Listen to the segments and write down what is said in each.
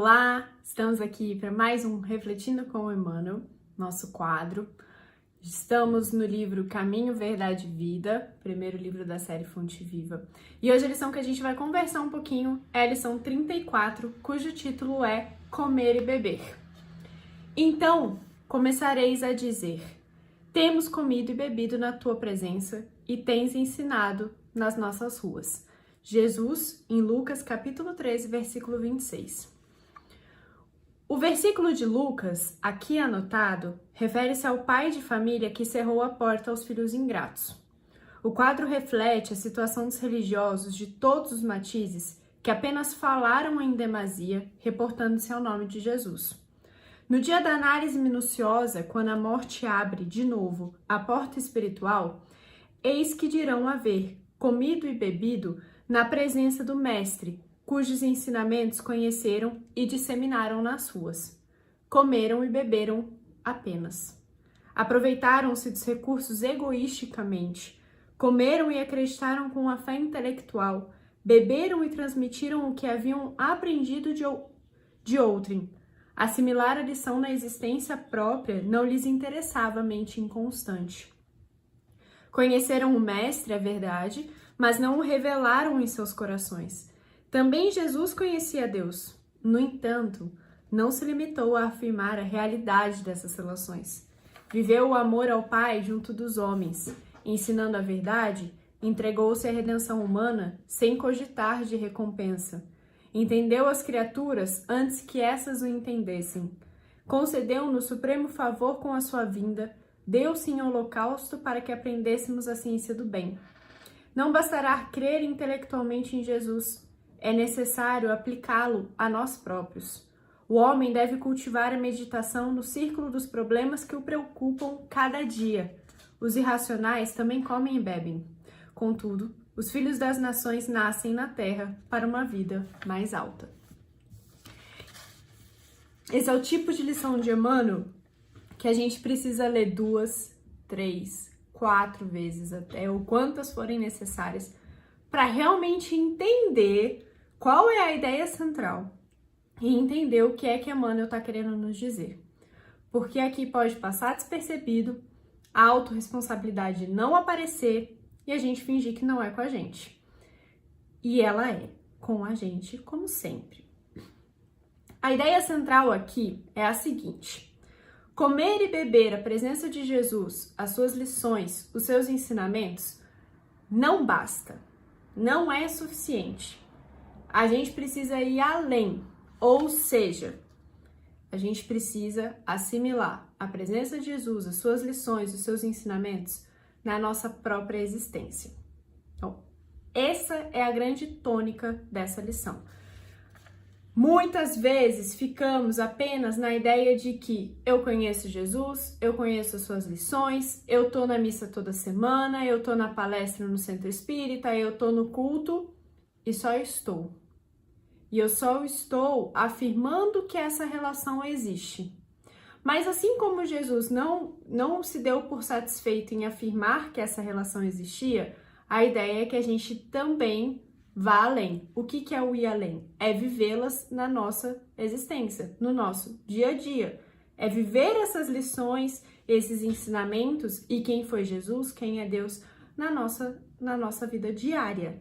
Olá, estamos aqui para mais um Refletindo com o Emmanuel, nosso quadro. Estamos no livro Caminho, Verdade e Vida, primeiro livro da série Fonte Viva. E hoje a lição que a gente vai conversar um pouquinho é a lição 34, cujo título é Comer e Beber. Então, começareis a dizer: temos comido e bebido na tua presença e tens ensinado nas nossas ruas. Jesus, em Lucas capítulo 13, versículo 26. O versículo de Lucas, aqui anotado, refere-se ao pai de família que cerrou a porta aos filhos ingratos. O quadro reflete a situação dos religiosos de todos os matizes que apenas falaram em demasia, reportando-se ao nome de Jesus. No dia da análise minuciosa, quando a morte abre, de novo, a porta espiritual, eis que dirão haver comido e bebido na presença do Mestre, cujos ensinamentos conheceram e disseminaram nas ruas. Comeram e beberam apenas. Aproveitaram-se dos recursos egoisticamente, comeram e acreditaram com a fé intelectual, beberam e transmitiram o que haviam aprendido de outrem. Assimilar a lição na existência própria não lhes interessava a mente inconstante. Conheceram o Mestre, a verdade, mas não o revelaram em seus corações. Também Jesus conhecia Deus. No entanto, não se limitou a afirmar a realidade dessas relações. Viveu o amor ao Pai junto dos homens. Ensinando a verdade, entregou-se à redenção humana sem cogitar de recompensa. Entendeu as criaturas antes que essas o entendessem. Concedeu-nos supremo favor com a sua vinda. Deu-se em holocausto para que aprendêssemos a ciência do bem. Não bastará crer intelectualmente em Jesus. É necessário aplicá-lo a nós próprios. O homem deve cultivar a meditação no círculo dos problemas que o preocupam cada dia. Os irracionais também comem e bebem. Contudo, os filhos das nações nascem na terra para uma vida mais alta. Esse é o tipo de lição de Emmanuel que a gente precisa ler 2, 3, 4 vezes até, ou quantas forem necessárias, para realmente entender qual é a ideia central e entender o que é que Emmanuel está querendo nos dizer. Porque aqui pode passar despercebido, a autorresponsabilidade não aparecer e a gente fingir que não é com a gente. E ela é com a gente, como sempre. A ideia central aqui é a seguinte: comer e beber a presença de Jesus, as suas lições, os seus ensinamentos, não basta, não é suficiente. A gente precisa ir além, ou seja, a gente precisa assimilar a presença de Jesus, as suas lições, os seus ensinamentos na nossa própria existência. Então, essa é a grande tônica dessa lição. Muitas vezes ficamos apenas na ideia de que eu conheço Jesus, eu conheço as suas lições, eu tô na missa toda semana, eu tô na palestra no centro espírita, eu tô no culto e só estou. E eu só estou afirmando que essa relação existe. Mas assim como Jesus não se deu por satisfeito em afirmar que essa relação existia, a ideia é que a gente também vá além. O que é o ir além? É vivê-las na nossa existência, no nosso dia a dia. É viver essas lições, esses ensinamentos e quem foi Jesus, quem é Deus na nossa vida diária.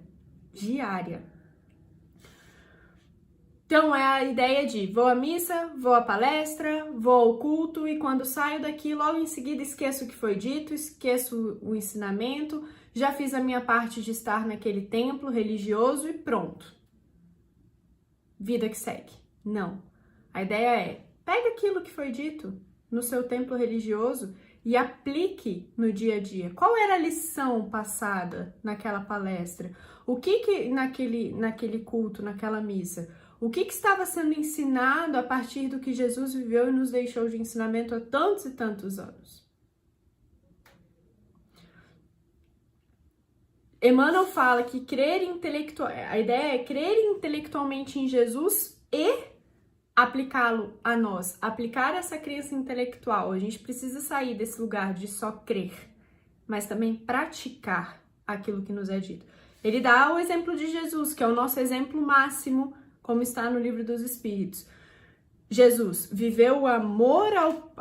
Então é a ideia de vou à missa, vou à palestra, vou ao culto e quando saio daqui, logo em seguida esqueço o que foi dito, esqueço o ensinamento, já fiz a minha parte de estar naquele templo religioso e pronto. Vida que segue. Não. A ideia é, pegue aquilo que foi dito no seu templo religioso e aplique no dia a dia. Qual era a lição passada naquela palestra? O que naquele culto, naquela missa? O que estava sendo ensinado a partir do que Jesus viveu e nos deixou de ensinamento há tantos e tantos anos? Emmanuel fala que a ideia é crer intelectualmente em Jesus e aplicá-lo a nós, aplicar essa crença intelectual. A gente precisa sair desse lugar de só crer, mas também praticar aquilo que nos é dito. Ele dá o exemplo de Jesus, que é o nosso exemplo máximo, como está no Livro dos Espíritos. Jesus viveu o amor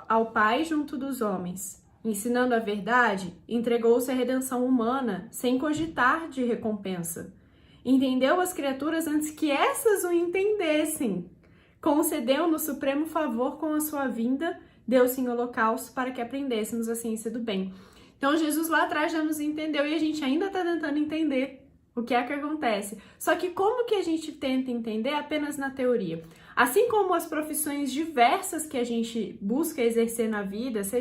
ao Pai junto dos homens, ensinando a verdade, entregou-se à redenção humana sem cogitar de recompensa. Entendeu as criaturas antes que essas o entendessem. Concedeu no supremo favor com a sua vinda, deu-se em holocausto para que aprendêssemos a ciência do bem. Então Jesus lá atrás já nos entendeu e a gente ainda está tentando entender o que é que acontece. Só que como que a gente tenta entender apenas na teoria? Assim como as profissões diversas que a gente busca exercer na vida, se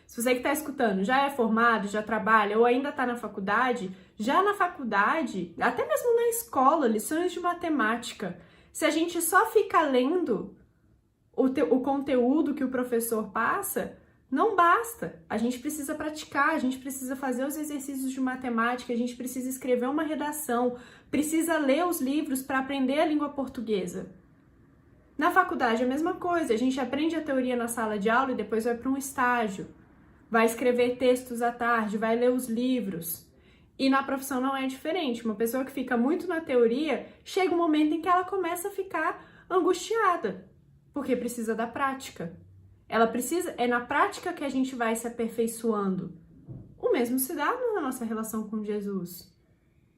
você que está escutando já é formado, já trabalha ou ainda está na faculdade, já na faculdade, até mesmo na escola, lições de matemática, se a gente só fica lendo o conteúdo que o professor passa, não basta. A gente precisa praticar, a gente precisa fazer os exercícios de matemática, a gente precisa escrever uma redação, precisa ler os livros para aprender a língua portuguesa. Na faculdade é a mesma coisa, a gente aprende a teoria na sala de aula e depois vai para um estágio, vai escrever textos à tarde, vai ler os livros. E na profissão não é diferente. Uma pessoa que fica muito na teoria, chega um momento em que ela começa a ficar angustiada, porque precisa da prática. É na prática que a gente vai se aperfeiçoando. O mesmo se dá na nossa relação com Jesus.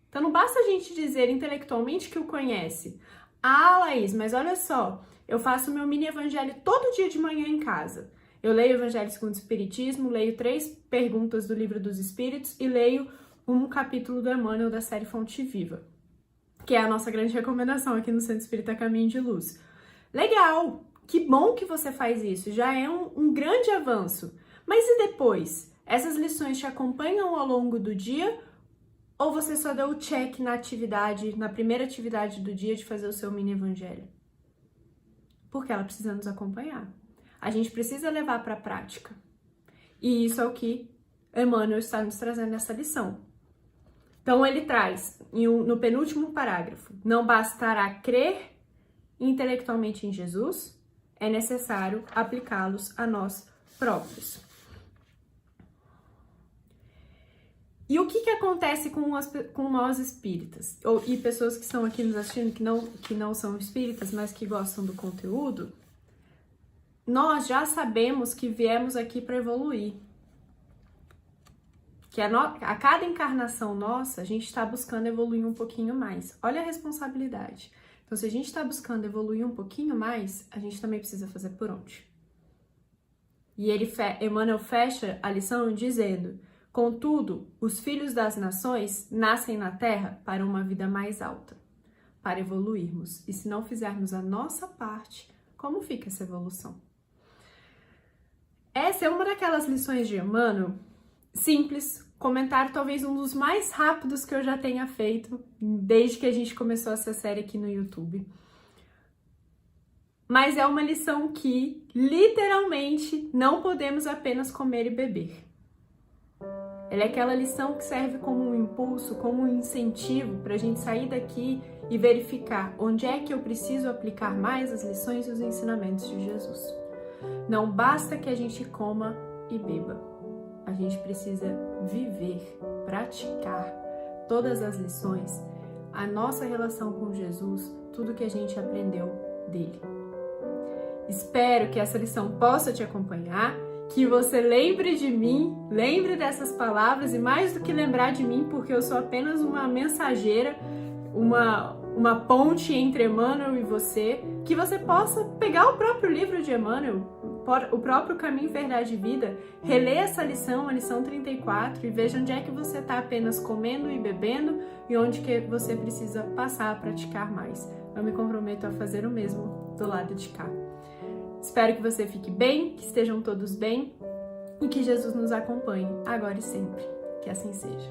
Então não basta a gente dizer intelectualmente que o conhece. Ah, Laís, mas olha só, eu faço meu mini evangelho todo dia de manhã em casa. Eu leio o Evangelho segundo o Espiritismo, leio 3 perguntas do Livro dos Espíritos e leio um capítulo do Emmanuel da série Fonte Viva, que é a nossa grande recomendação aqui no Centro Espírita Caminho de Luz. Legal! Que bom que você faz isso, já é um grande avanço. Mas e depois? Essas lições te acompanham ao longo do dia ou você só deu o check na atividade, na primeira atividade do dia de fazer o seu mini evangelho? Porque ela precisa nos acompanhar. A gente precisa levar para a prática. E isso é o que Emmanuel está nos trazendo nessa lição. Então ele traz, no penúltimo parágrafo, não bastará crer intelectualmente em Jesus, é necessário aplicá-los a nós próprios. E o que acontece com nós espíritas? E pessoas que estão aqui nos assistindo que não são espíritas, mas que gostam do conteúdo? Nós já sabemos que viemos aqui para evoluir. Que a cada encarnação nossa, a gente está buscando evoluir um pouquinho mais. Olha a responsabilidade. Então, se a gente está buscando evoluir um pouquinho mais, a gente também precisa fazer por onde? E Emmanuel fecha a lição dizendo: contudo, os filhos das nações nascem na Terra para uma vida mais alta, para evoluirmos. E se não fizermos a nossa parte, como fica essa evolução? Essa é uma daquelas lições de Emmanuel, simples, comentário talvez um dos mais rápidos que eu já tenha feito desde que a gente começou essa série aqui no YouTube. Mas é uma lição que, literalmente, não podemos apenas comer e beber. Ela é aquela lição que serve como um impulso, como um incentivo para a gente sair daqui e verificar onde é que eu preciso aplicar mais as lições e os ensinamentos de Jesus. Não basta que a gente coma e beba. A gente precisa viver, praticar todas as lições, a nossa relação com Jesus, tudo que a gente aprendeu dele. Espero que essa lição possa te acompanhar, que você lembre de mim, lembre dessas palavras e mais do que lembrar de mim, porque eu sou apenas uma mensageira, uma ponte entre Emmanuel e você, que você possa pegar o próprio livro de Emmanuel, o próprio Caminho, Verdade e Vida, reler essa lição, a lição 34, e veja onde é que você está apenas comendo e bebendo e onde que você precisa passar a praticar mais. Eu me comprometo a fazer o mesmo do lado de cá. Espero que você fique bem, que estejam todos bem e que Jesus nos acompanhe agora e sempre. Que assim seja.